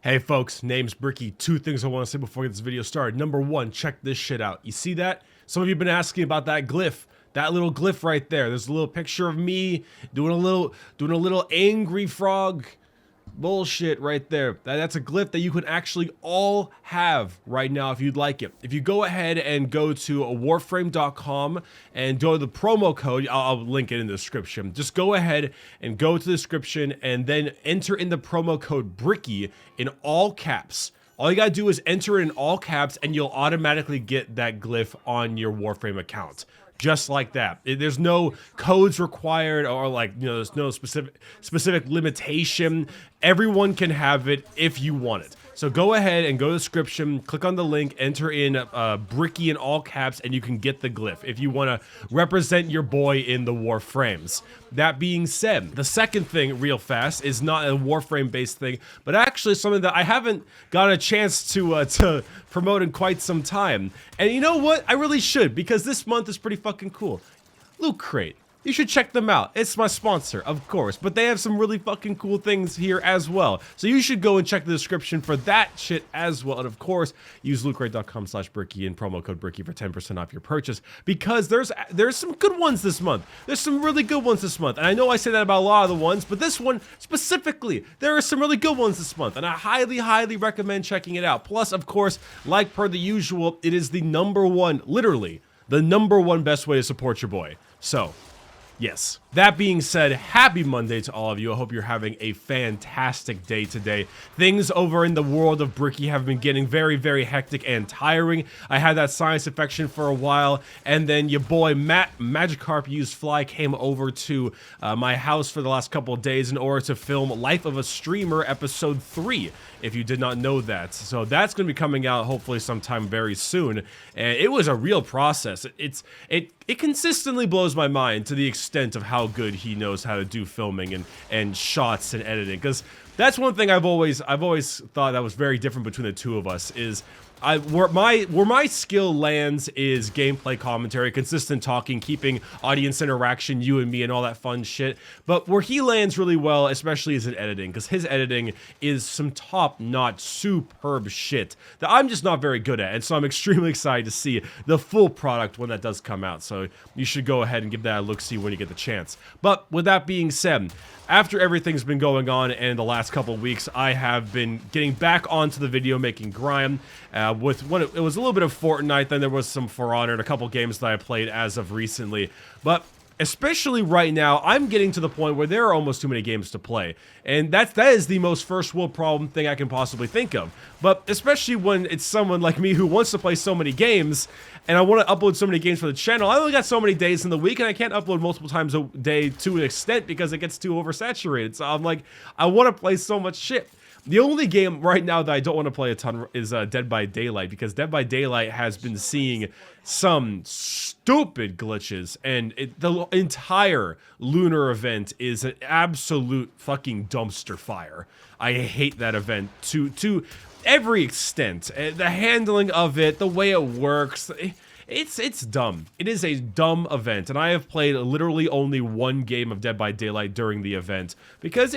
Hey folks, name's Bricky. Two things I want to say before we get this video started. Number one, check this shit out. You see that? Some of you have been asking about that glyph. That little glyph right there. There's a little picture of me doing a little angry frog bullshit right there. That's a glyph that you can actually all have right now if you'd like it. If you go ahead and go to warframe.com and go to the promo code, I'll link it in the description. Just go ahead and go to the description and then enter in the promo code Bricky in all caps. All you gotta do is enter in all caps and you'll automatically get that glyph on your Warframe account. Just like that. There's no codes required or there's no specific limitation. Everyone can have it if you want it. So go ahead and go to the description, click on the link, enter in Bricky in all caps, and you can get the glyph if you want to represent your boy in the Warframes. That being said, the second thing real fast is not a Warframe based thing, but actually something that I haven't gotten a chance to promote in quite some time. And you know what? I really should, because this month is pretty fucking cool. Loot Crate. You should check them out. It's my sponsor, of course, but they have some really fucking cool things here as well. So you should go and check the description for that shit as well. And of course, use lootcrate.com/Bricky and promo code Bricky for 10% off your purchase, because there's some good ones this month. There's some really good ones this month. And I know I say that about a lot of the ones, but this one specifically, there are some really good ones this month. And I highly, highly recommend checking it out. Plus, of course, like per the usual, it is the #1, literally, the #1 best way to support your boy. So, yes. That being said, happy Monday to all of you. I hope you're having a fantastic day today. Things over in the world of Bricky have been getting very, very hectic and tiring. I had that sinus infection for a while, and then your boy Matt Magikarp Used Fly came over to my house for the last couple of days in order to film Life of a Streamer episode 3, if you did not know that. So that's going to be coming out hopefully sometime very soon, and it was a real process. It consistently blows my mind to the extent of how good he knows how to do filming and shots and editing, because that's one thing I've always thought that was very different between the two of us. Is where my skill lands is gameplay commentary, consistent talking, keeping audience interaction, you and me, and all that fun shit. But where he lands really well, especially, is in editing, because his editing is some top-notch, superb shit that I'm just not very good at. And so I'm extremely excited to see the full product when that does come out. So you should go ahead and give that a look-see when you get the chance. But with that being said, after everything's been going on in the last couple of weeks, I have been getting back onto the video making grind. It was a little bit of Fortnite, then there was some For Honor and a couple games that I played as of recently. But especially right now, I'm getting to the point where there are almost too many games to play. And that is the most first world problem thing I can possibly think of. But especially when it's someone like me who wants to play so many games, and I want to upload so many games for the channel. I only got so many days in the week, and I can't upload multiple times a day to an extent because it gets too oversaturated. So I'm like, I want to play so much shit. The only game right now that I don't want to play a ton is Dead by Daylight, because Dead by Daylight has been seeing some stupid glitches, and the entire lunar event is an absolute fucking dumpster fire. I hate that event to every extent. The handling of it, the way it works, it's dumb. It is a dumb event, and I have played literally only one game of Dead by Daylight during the event, because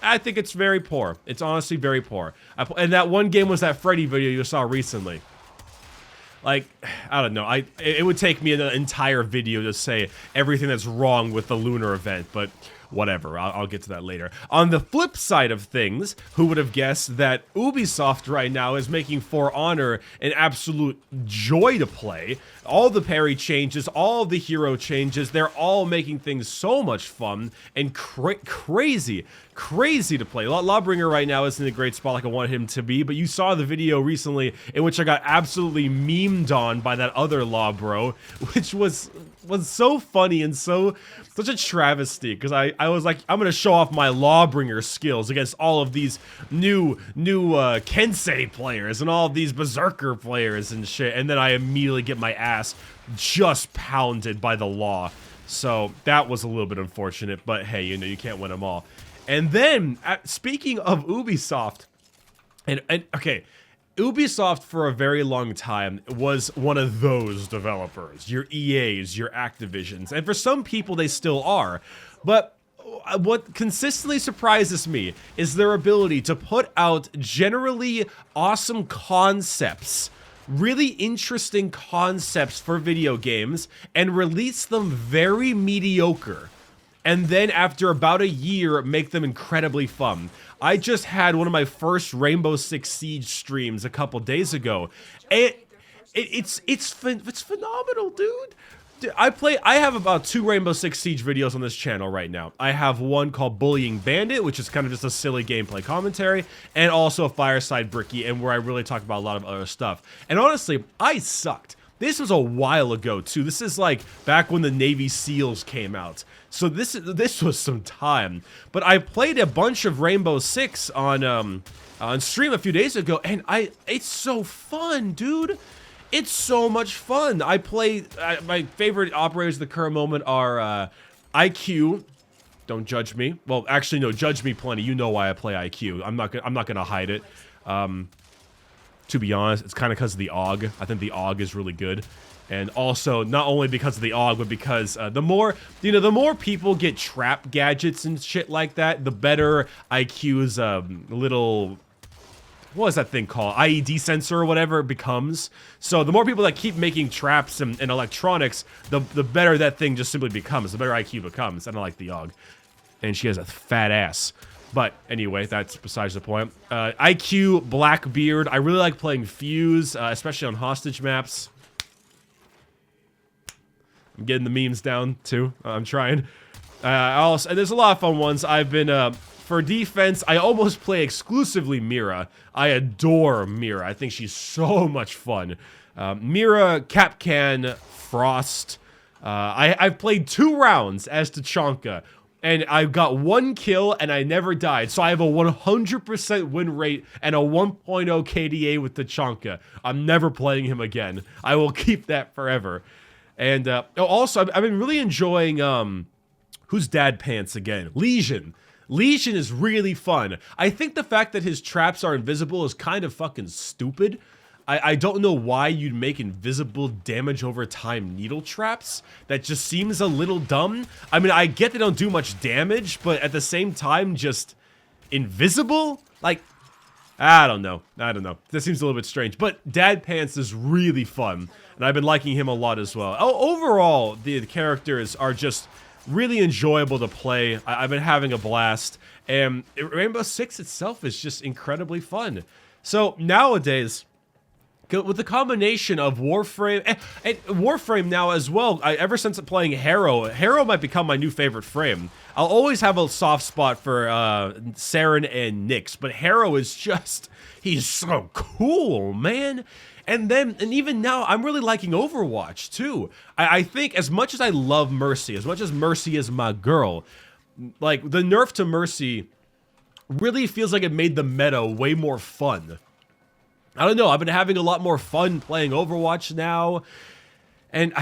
I think it's very poor. It's honestly very poor. And that one game was that Freddy video you saw recently. Like, I don't know. It would take me an entire video to say everything that's wrong with the lunar event, but whatever, I'll get to that later. On the flip side of things, who would have guessed that Ubisoft right now is making For Honor an absolute joy to play? All the parry changes, all the hero changes, they're all making things so much fun and crazy to play. Lawbringer right now isn't in a great spot like I wanted him to be, but you saw the video recently in which I got absolutely memed on by that other Law bro, which was so funny and such a travesty, because I was like, I'm gonna show off my Lawbringer skills against all of these new Kensei players and all of these Berserker players and shit, and then I immediately get my ass just pounded by the Law. So that was a little bit unfortunate, but hey, you know, you can't win them all. And then, speaking of Ubisoft, and okay, Ubisoft for a very long time was one of those developers, your EAs, your Activisions, and for some people they still are. But what consistently surprises me is their ability to put out generally awesome concepts, really interesting concepts for video games, and release them very mediocre. And then after about a year, make them incredibly fun. I just had one of my first Rainbow Six Siege streams a couple days ago. It's phenomenal, dude. I have about 2 Rainbow Six Siege videos on this channel right now. I have one called Bullying Bandit, which is kind of just a silly gameplay commentary, and also Fireside Bricky, and where I really talk about a lot of other stuff. And honestly, I sucked. This was a while ago too. This is like back when the Navy SEALs came out. So this was some time. But I played a bunch of Rainbow Six on stream a few days ago, and it's so fun, dude. It's so much fun. I play my favorite operators at the current moment are IQ. Don't judge me. Well, actually, no, judge me plenty. You know why I play IQ. I'm not gonna hide it. To be honest, it's kind of because of the AUG. I think the AUG is really good. And also, not only because of the AUG, but because the more people get trap gadgets and shit like that, the better IQ's little, what is that thing called? IED sensor or whatever it becomes. So the more people that keep making traps and electronics, the better that thing just simply becomes. The better IQ becomes. I don't like the AUG. And she has a fat ass. But anyway, that's besides the point. IQ, Blackbeard. I really like playing Fuse, especially on hostage maps. I'm getting the memes down, too. I'm trying. Also, and there's a lot of fun ones. I've been, for defense, I almost play exclusively Mira. I adore Mira. I think she's so much fun. Mira, Capcan, Frost. I've played 2 rounds as Tachanka. And I've got 1 kill, and I never died. So I have a 100% win rate and a 1.0 KDA with Tachanka. I'm never playing him again. I will keep that forever. And also, I've been really enjoying, who's Dad Pants again? Lesion. Lesion is really fun. I think the fact that his traps are invisible is kind of fucking stupid. I don't know why you'd make invisible damage over time needle traps. That just seems a little dumb. I mean, I get they don't do much damage, but at the same time, just invisible? Like, I don't know. That seems a little bit strange. But Dad Pants is really fun, and I've been liking him a lot as well. Overall, the characters are just really enjoyable to play. I've been having a blast, and Rainbow Six itself is just incredibly fun. So nowadays, with the combination of Warframe, and Warframe now as well, ever since playing Hero might become my new favorite frame. I'll always have a soft spot for Saren and Nyx, but Hero is just, he's so cool, man. And even now, I'm really liking Overwatch, too. I think as much as I love Mercy, as much as Mercy is my girl, like, the nerf to Mercy really feels like it made the meta way more fun. I don't know, I've been having a lot more fun playing Overwatch now, and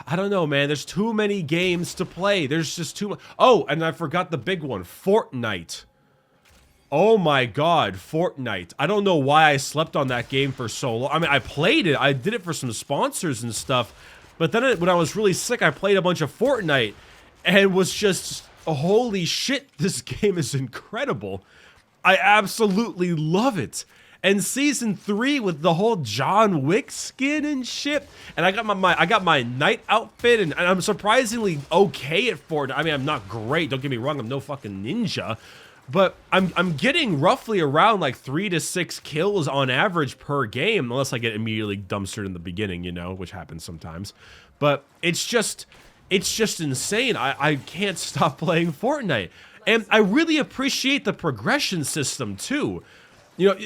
I don't know, man, there's too many games to play. There's just too much. Oh, and I forgot the big one, Fortnite. Oh my god, Fortnite. I don't know why I slept on that game for so long. I mean, I played it, I did it for some sponsors and stuff, but then when I was really sick, I played a bunch of Fortnite, and was just, holy shit, this game is incredible. I absolutely love it. And Season 3 with the whole John Wick skin and shit. And I got my night outfit, and I'm surprisingly okay at Fortnite. I mean, I'm not great, don't get me wrong, I'm no fucking ninja. But I'm getting roughly around like 3 to 6 kills on average per game, unless I get immediately dumpstered in the beginning, you know, which happens sometimes. But it's just insane. I can't stop playing Fortnite. And I really appreciate the progression system too. You know,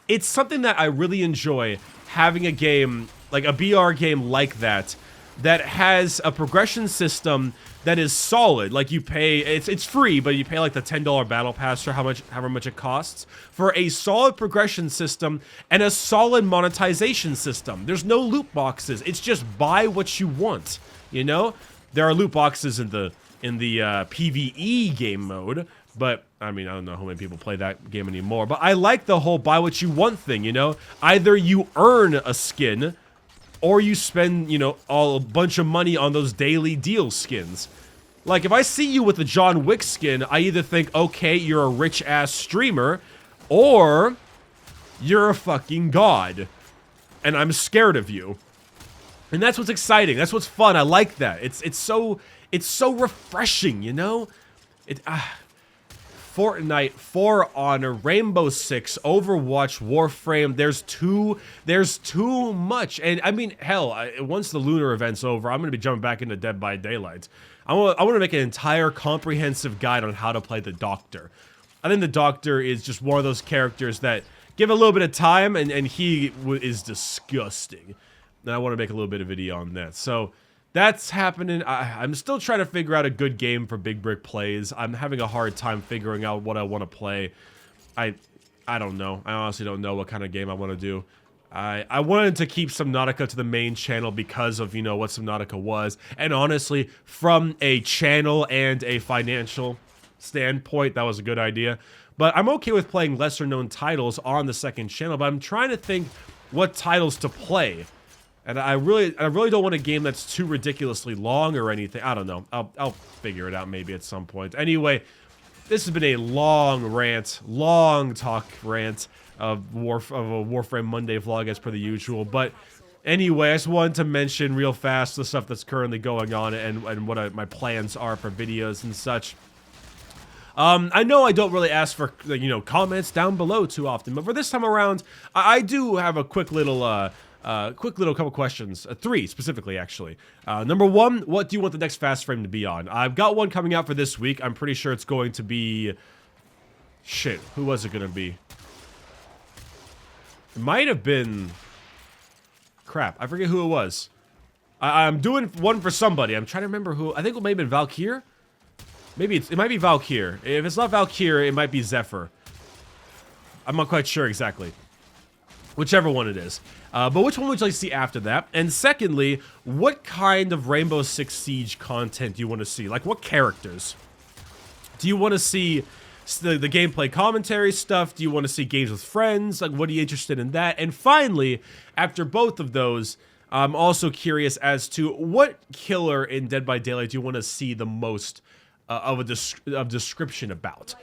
it's something that I really enjoy, having a game, like a BR game like that has a progression system that is solid. Like, you pay, it's free, but you pay like the $10 battle pass or however much it costs for a solid progression system and a solid monetization system. There's no loot boxes. It's just buy what you want, you know? There are loot boxes in the PvE game mode, but I mean, I don't know how many people play that game anymore, but I like the whole buy what you want thing, you know? Either you earn a skin, or you spend, you know, a bunch of money on those daily deal skins. Like, if I see you with the John Wick skin, I either think, okay, you're a rich-ass streamer, or you're a fucking god. And I'm scared of you. And that's what's exciting. That's what's fun. I like that. It's so refreshing, you know? Fortnite, For Honor, Rainbow Six, Overwatch, Warframe. There's too much. And I mean, hell, once the lunar event's over, I'm gonna be jumping back into Dead by Daylight. I want to make an entire comprehensive guide on how to play the Doctor. I think the Doctor is just one of those characters that give a little bit of time, and he is disgusting. And I want to make a little bit of video on that. So that's happening. I'm still trying to figure out a good game for Big Brick Plays. I'm having a hard time figuring out what I want to play. I don't know. I honestly don't know what kind of game I want to do. I wanted to keep Subnautica to the main channel because of, you know, what Subnautica was. And honestly, from a channel and a financial standpoint, that was a good idea. But I'm okay with playing lesser known titles on the second channel, but I'm trying to think what titles to play. And I really don't want a game that's too ridiculously long or anything. I don't know. I'll figure it out maybe at some point. Anyway, this has been a long rant, long talk rant of a Warframe Monday vlog as per the usual. But anyway, I just wanted to mention real fast the stuff that's currently going on and what my plans are for videos and such. I know I don't really ask for, you know, comments down below too often, but for this time around, I do have a quick little couple questions. 3 specifically, actually. Number 1, what do you want the next fast frame to be on? I've got one coming out for this week. I'm pretty sure it's going to be... Shit, who was it gonna be? It might have been... Crap, I forget who it was. I'm doing one for somebody. I'm trying to remember who. I think it may have been Valkyr. Maybe it might be Valkyr. If it's not Valkyr, it might be Zephyr. I'm not quite sure exactly. Whichever one it is. But which one would you like to see after that? And secondly, what kind of Rainbow Six Siege content do you want to see? Like, what characters? Do you want to see the gameplay commentary stuff? Do you want to see games with friends? Like, what are you interested in that? And finally, after both of those, I'm also curious as to what killer in Dead by Daylight do you want to see the most of description about?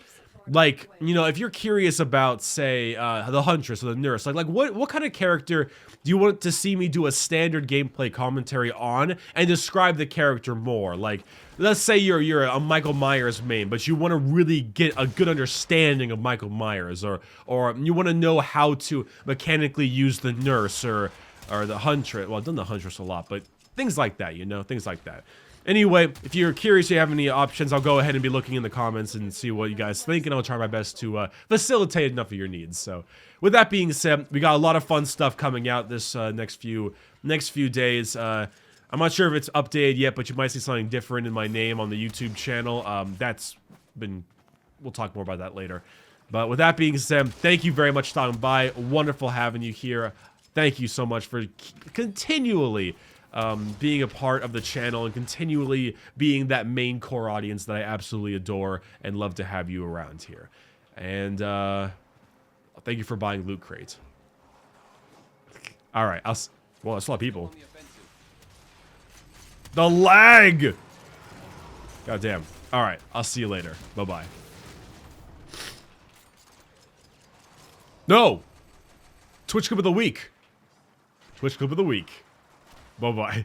Like, you know, if you're curious about, say, the Huntress or the Nurse, like what kind of character do you want to see me do a standard gameplay commentary on and describe the character more? Like, let's say you're a Michael Myers main, but you want to really get a good understanding of Michael Myers, or you want to know how to mechanically use the Nurse or the Huntress. Well, I've done the Huntress a lot, but things like that, you know, things like that. Anyway, if you're curious, you have any options, I'll go ahead and be looking in the comments and see what you guys think, and I'll try my best to facilitate enough of your needs. So, with that being said, we got a lot of fun stuff coming out this next few days. I'm not sure if it's updated yet, but you might see something different in my name on the YouTube channel. We'll talk more about that later. But with that being said, thank you very much for stopping by. Wonderful having you here. Thank you so much for continually being a part of the channel and continually being that main core audience that I absolutely adore and love to have you around here. And thank you for buying Loot Crate. All right, well, that's a lot of people. The lag! God damn. All right, I'll see you later. Bye-bye. No! Twitch Clip of the Week. Twitch Clip of the Week. Bye-bye.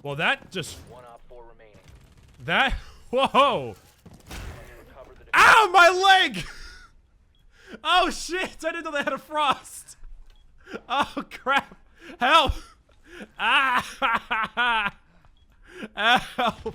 Well, that just... One op 4 remaining. That... Whoa! Ow, my leg! Oh, shit! I didn't know they had a frost! Oh, crap! Help! Ah! Help!